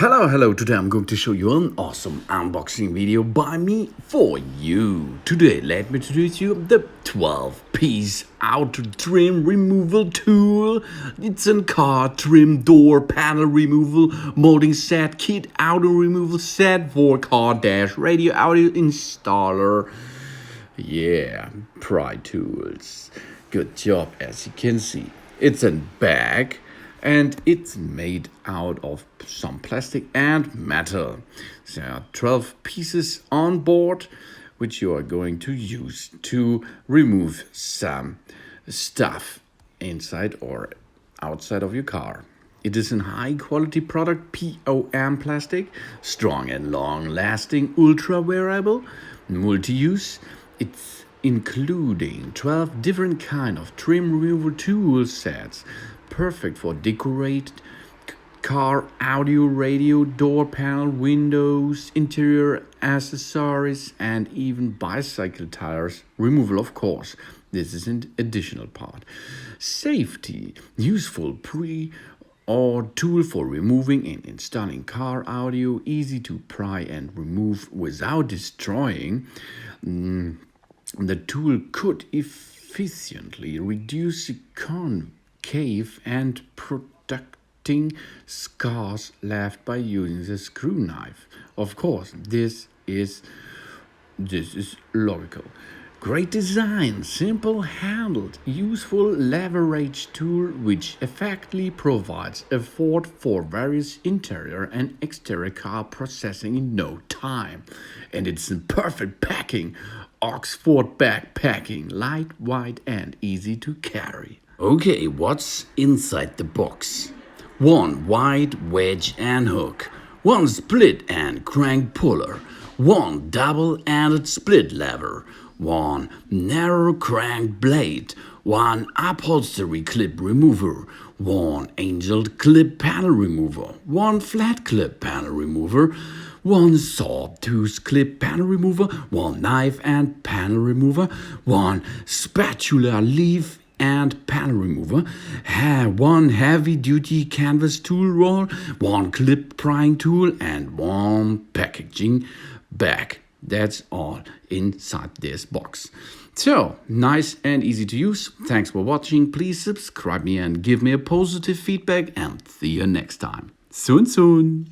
Hello, today I'm going to show you an awesome unboxing video by me for you. Today, let me introduce you the 12-piece outer trim removal tool. It's a car trim door panel removal, molding set, kit, outer removal set for car dash radio audio installer. Yeah, Pride Tools. Good job, as you can see. It's a bag and it's made out of some plastic and metal. There are 12 pieces on board which you are going to use to remove some stuff inside or outside of your car. It is a high quality product, POM Plastic, strong and long lasting, ultra-wearable, multi-use. It's including 12 different kind of trim removal tool sets, perfect for decorate car audio, radio, door panel, windows, interior accessories, and even bicycle tires removal, of course. This is an additional part. Safety, useful or tool for removing and installing car audio, easy to pry and remove without destroying. The tool could efficiently reduce the concave and protruding scars left by using the screw knife. Of course, this is logical. Great design, simple handled, useful leverage tool which effectively provides effort for various interior and exterior car processing in no time. And it's in perfect packing, Oxford backpacking, lightweight and easy to carry. Okay, what's inside the box? One wide wedge and hook, one split and crank puller, one double-ended split lever, one narrow crank blade, one upholstery clip remover, one angled clip panel remover, one flat clip panel remover, one sawtooth clip panel remover, one knife and panel remover, one spatula leaf and panel remover, one heavy-duty canvas tool roll, one clip prying tool, and one packaging bag. That's all inside this box. So, nice and easy to use. Thanks for watching. Please subscribe me and give me a positive feedback, and see you next time. Soon.